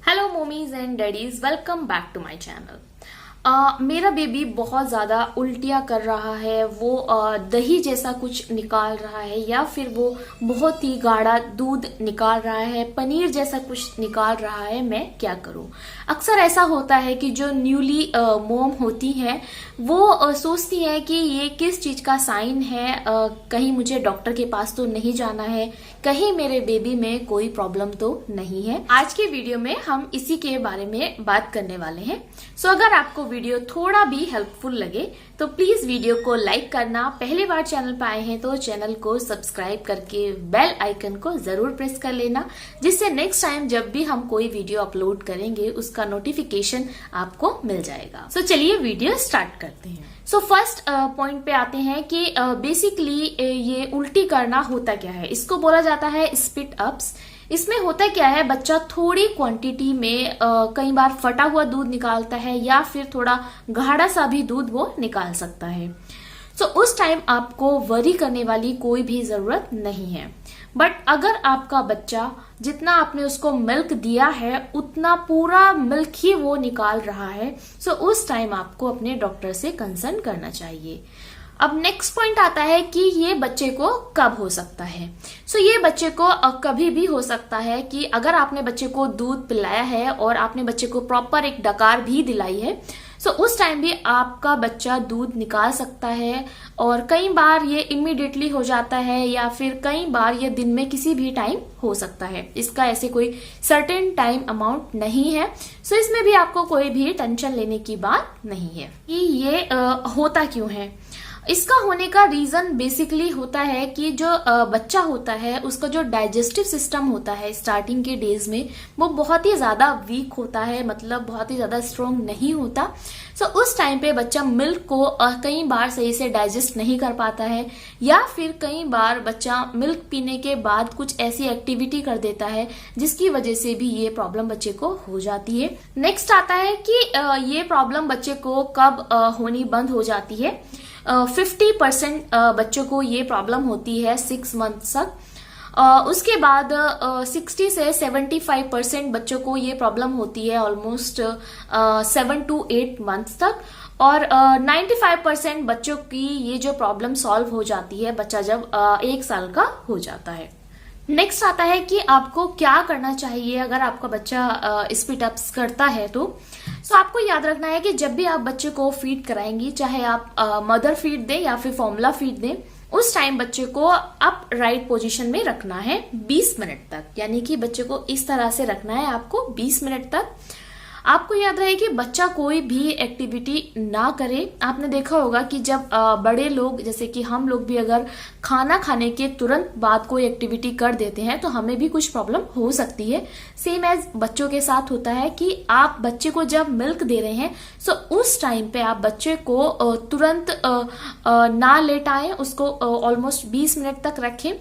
Hello mommies and daddies, welcome back to my channel. मेरा baby बहुत ज़्यादा उल्टियाँ कर रहा है। वो दही जैसा कुछ निकाल रहा है या फिर वो बहुत ही गाढ़ा दूध निकाल रहा है, पनीर जैसा कुछ निकाल रहा है। मैं क्या करूं? अक्सर ऐसा होता है कि जो न्यूली मॉम होती है वो सोचती है कि ये किस चीज़ का साइन है, कहीं मुझे डॉक्टर के पास तो नहीं जाना है, कहीं मेरे बेबी में कोई प्रॉब्लम तो नहीं है। आज की वीडियो में हम इसी के बारे में बात करने वाले हैं। सो अगर आपको वीडियो थोड़ा भी हेल्पफुल लगे तो प्लीज वीडियो को लाइक करना, पहली बार चैनल पे आए हैं तो चैनल को सब्सक्राइब करके बेल आइकन को जरूर प्रेस कर लेना, जिससे नेक्स्ट टाइम जब भी हम कोई वीडियो अपलोड करेंगे उसका नोटिफिकेशन आपको मिल जाएगा। सो चलिए वीडियो स्टार्ट करते हैं। सो फर्स्ट पॉइंट पे आते हैं कि बेसिकली ये उल्टी करना होता क्या है। इसको बोला जाता है स्पिट अप्स। इसमें होता क्या है, बच्चा थोड़ी क्वांटिटी में कई बार फटा हुआ दूध निकालता है या फिर थोड़ा गाढ़ा सा भी दूध वो निकाल सकता है। सो उस टाइम आपको वरी करने वाली कोई भी जरूरत नहीं है। बट अगर आपका बच्चा जितना आपने उसको मिल्क दिया है उतना पूरा मिल्क ही वो निकाल रहा है, सो उस टाइम आपको अपने डॉक्टर से कंसल्ट करना चाहिए। अब नेक्स्ट पॉइंट आता है कि ये बच्चे को कब हो सकता है। सो ये बच्चे को कभी भी हो सकता है कि अगर आपने बच्चे को दूध पिलाया है और आपने बच्चे को प्रॉपर एक डकार भी दिलाई है, सो उस टाइम भी आपका बच्चा दूध निकाल सकता है। और कई बार ये इमीडिएटली हो जाता है या फिर कई बार ये दिन में किसी भी टाइम हो सकता है। इसका ऐसे कोई सर्टेन टाइम अमाउंट नहीं है। सो इसमें भी आपको कोई भी टेंशन लेने की बात नहीं है कि ये होता क्यों है। इसका होने का रीजन बेसिकली होता है कि जो बच्चा होता है उसका जो डाइजेस्टिव सिस्टम होता है स्टार्टिंग के डेज में वो बहुत ही ज्यादा वीक होता है, मतलब बहुत ही ज्यादा स्ट्रोंग नहीं होता। सो उस टाइम पे बच्चा मिल्क को कई बार सही से डाइजेस्ट नहीं कर पाता है या फिर कई बार बच्चा मिल्क पीने के बाद कुछ ऐसी एक्टिविटी कर देता है जिसकी वजह से भी ये प्रॉब्लम बच्चे को हो जाती है। नेक्स्ट आता है कि ये प्रॉब्लम बच्चे को कब होनी बंद हो जाती है। 50% बच्चों को ये प्रॉब्लम होती है 6 मंथ तक। उसके बाद 60 से 75% बच्चों को ये प्रॉब्लम होती है ऑलमोस्ट 7 to 8 मंथ तक। और 95% बच्चों की ये जो प्रॉब्लम सॉल्व हो जाती है बच्चा जब 1 साल का हो जाता है। नेक्स्ट आता है कि आपको क्या करना चाहिए अगर आपका बच्चा स्पिट अप्स करता है तो। सो आपको याद रखना है कि जब भी आप बच्चे को फीड कराएंगी, चाहे आप मदर फीड दें या फिर फॉर्मूला फीड दें, उस टाइम बच्चे को अप राइट पोजीशन में रखना है 20 मिनट तक। यानी कि बच्चे को इस तरह से रखना है आपको 20 मिनट तक। आपको याद रहे कि बच्चा कोई भी एक्टिविटी ना करे। आपने देखा होगा कि जब बड़े लोग जैसे कि हम लोग भी अगर खाना खाने के तुरंत बाद कोई एक्टिविटी कर देते हैं तो हमें भी कुछ प्रॉब्लम हो सकती है। सेम एज बच्चों के साथ होता है कि आप बच्चे को जब मिल्क दे रहे हैं सो उस टाइम पे आप बच्चे को तुरंत ना लेटाएं, उसको ऑलमोस्ट 20 मिनट तक रखें।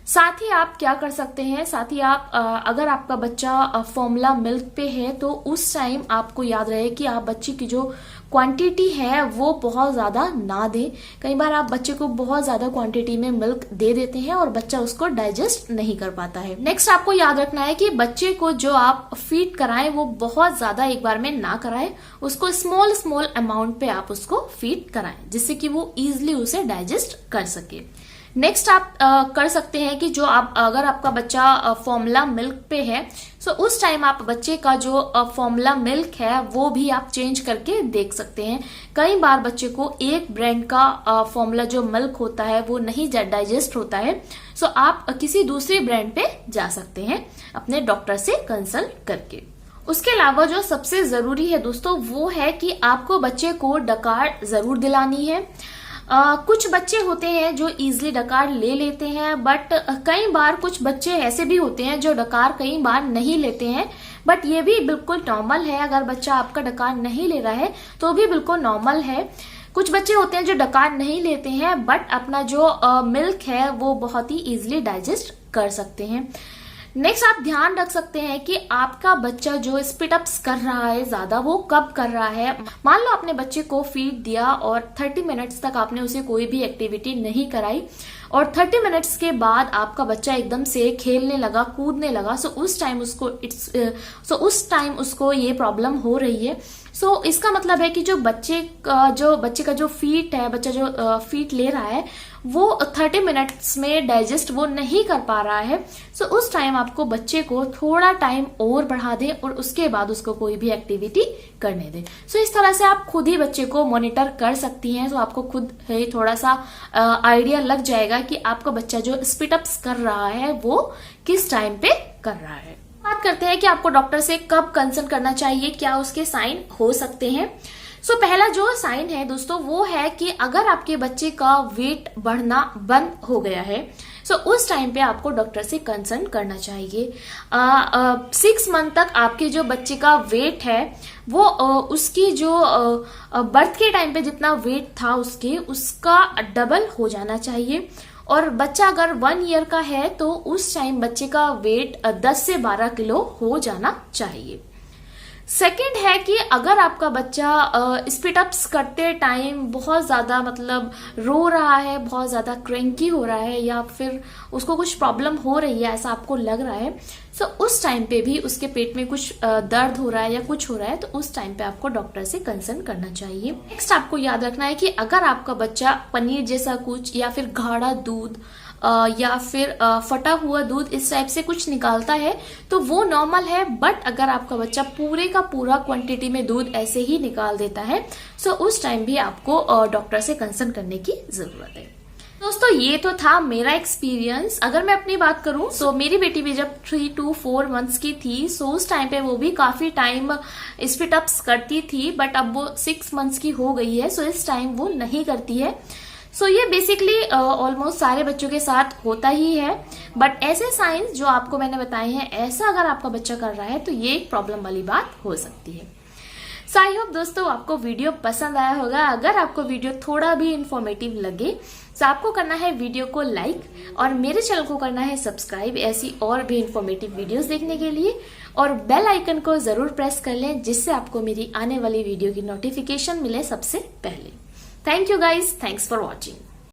साथ ही आप क्या कर सकते हैं, साथ ही आप अगर आपका बच्चा फॉर्मूला मिल्क पे है तो उस टाइम आपको याद रहे कि आप बच्चे की जो क्वांटिटी है वो बहुत ज्यादा ना दें। कई बार आप बच्चे को बहुत ज्यादा क्वांटिटी में मिल्क दे देते हैं और बच्चा उसको डाइजेस्ट नहीं कर पाता है। नेक्स्ट आपको याद रखना है कि बच्चे को जो आप फीड कराएं वो बहुत ज्यादा एक बार में ना कराएं, उसको स्मॉल स्मॉल अमाउंट पे आप उसको फीड कराएं जिससे कि वो इजिली उसे डाइजेस्ट कर सके। नेक्स्ट आप कर सकते हैं कि जो आप अगर आपका बच्चा फॉर्मूला मिल्क पे है सो उस टाइम आप बच्चे का जो फॉर्मूला मिल्क है वो भी आप चेंज करके देख सकते हैं। कई बार बच्चे को एक ब्रांड का फॉर्मूला जो मिल्क होता है वो नहीं डाइजेस्ट होता है, सो आप किसी दूसरे ब्रांड पे जा सकते हैं अपने डॉक्टर से कंसल्ट करके। उसके अलावा जो सबसे जरूरी है दोस्तों वो है कि आपको बच्चे को डकार जरूर दिलानी है। कुछ बच्चे होते हैं जो इजिली डकार ले लेते हैं, बट कई बार कुछ बच्चे ऐसे भी होते हैं जो डकार कई बार नहीं लेते हैं। बट ये भी बिल्कुल नॉर्मल है, अगर बच्चा आपका डकार नहीं ले रहा है तो भी बिल्कुल नॉर्मल है। कुछ बच्चे होते हैं जो डकार नहीं लेते हैं बट अपना जो मिल्क है वो बहुत ही इजिली डाइजेस्ट कर सकते हैं। नेक्स्ट आप ध्यान रख सकते हैं कि आपका बच्चा जो स्पीड अप्स कर रहा है ज्यादा, वो कब कर रहा है। मान लो आपने बच्चे को फीड दिया और 30 मिनट्स तक आपने उसे कोई भी एक्टिविटी नहीं कराई और 30 मिनट्स के बाद आपका बच्चा एकदम से खेलने लगा, कूदने लगा, सो उस टाइम उसको ये प्रॉब्लम हो रही है। सो इसका मतलब है कि जो बच्चे का जो फीट है, बच्चा जो फीट ले रहा है वो 30 मिनट्स में डाइजेस्ट वो नहीं कर पा रहा है। सो उस टाइम आपको बच्चे को थोड़ा टाइम और बढ़ा दें और उसके बाद उसको कोई भी एक्टिविटी करने दें। सो इस तरह से आप खुद ही बच्चे को मॉनिटर कर सकती हैं। तो आपको खुद ही थोड़ा सा आइडिया लग जाएगा कि आपका बच्चा जो स्पीड अप्स कर रहा है वो किस टाइम पे कर रहा है। बात करते हैं कि आपको डॉक्टर से कब कंसल्ट करना चाहिए, क्या उसके साइन हो सकते हैं। सो पहला जो साइन है दोस्तों वो है कि अगर आपके बच्चे का वेट बढ़ना बंद हो गया है, सो उस टाइम पे आपको डॉक्टर से कंसल्ट करना चाहिए। 6 मंथ तक आपके जो बच्चे का वेट है वो उसकी जो बर्थ के टाइम पे जितना वेट था उसका डबल हो जाना चाहिए। और बच्चा अगर 1 ईयर का है तो उस टाइम बच्चे का वेट 10 से 12 किलो हो जाना चाहिए। सेकंड है कि अगर आपका बच्चा स्पीड अप्स करते टाइम बहुत ज्यादा मतलब रो रहा है, बहुत ज्यादा क्रैंकी हो रहा है या फिर उसको कुछ प्रॉब्लम हो रही है ऐसा आपको लग रहा है, सो उस टाइम पे भी उसके पेट में कुछ दर्द हो रहा है या कुछ हो रहा है तो उस टाइम पे आपको डॉक्टर से कंसल्ट करना चाहिए। नेक्स्ट आपको याद रखना है कि अगर आपका बच्चा पनीर जैसा कुछ या फिर गाढ़ा दूध या फिर फटा हुआ दूध इस टाइप से कुछ निकालता है तो वो नॉर्मल है। बट अगर आपका बच्चा पूरे का पूरा क्वांटिटी में दूध ऐसे ही निकाल देता है सो उस टाइम भी आपको डॉक्टर से कंसल्ट करने की जरूरत है। दोस्तों ये तो था मेरा एक्सपीरियंस। अगर मैं अपनी बात करूं तो मेरी बेटी भी जब 3 to 4 मंथ्स की थी सो उस टाइम पे वो भी काफी टाइम स्पीड अप्स करती थी, बट अब वो 6 मंथ्स की हो गई है सो इस टाइम वो नहीं करती है। सो ये बेसिकली ऑलमोस्ट सारे बच्चों के साथ होता ही है, बट ऐसे साइंस जो आपको मैंने बताए हैं ऐसा अगर आपका बच्चा कर रहा है तो ये एक प्रॉब्लम वाली बात हो सकती है। सो आई होप दोस्तों आपको वीडियो पसंद आया होगा। अगर आपको वीडियो थोड़ा भी इंफॉर्मेटिव लगे तो आपको करना है वीडियो को लाइक और मेरे चैनल को करना है सब्सक्राइब ऐसी और भी इंफॉर्मेटिव वीडियोस देखने के लिए, और बेल आइकन को जरूर प्रेस कर लें जिससे आपको मेरी आने वाली वीडियो की नोटिफिकेशन मिले सबसे पहले। Thank you guys. Thanks for watching.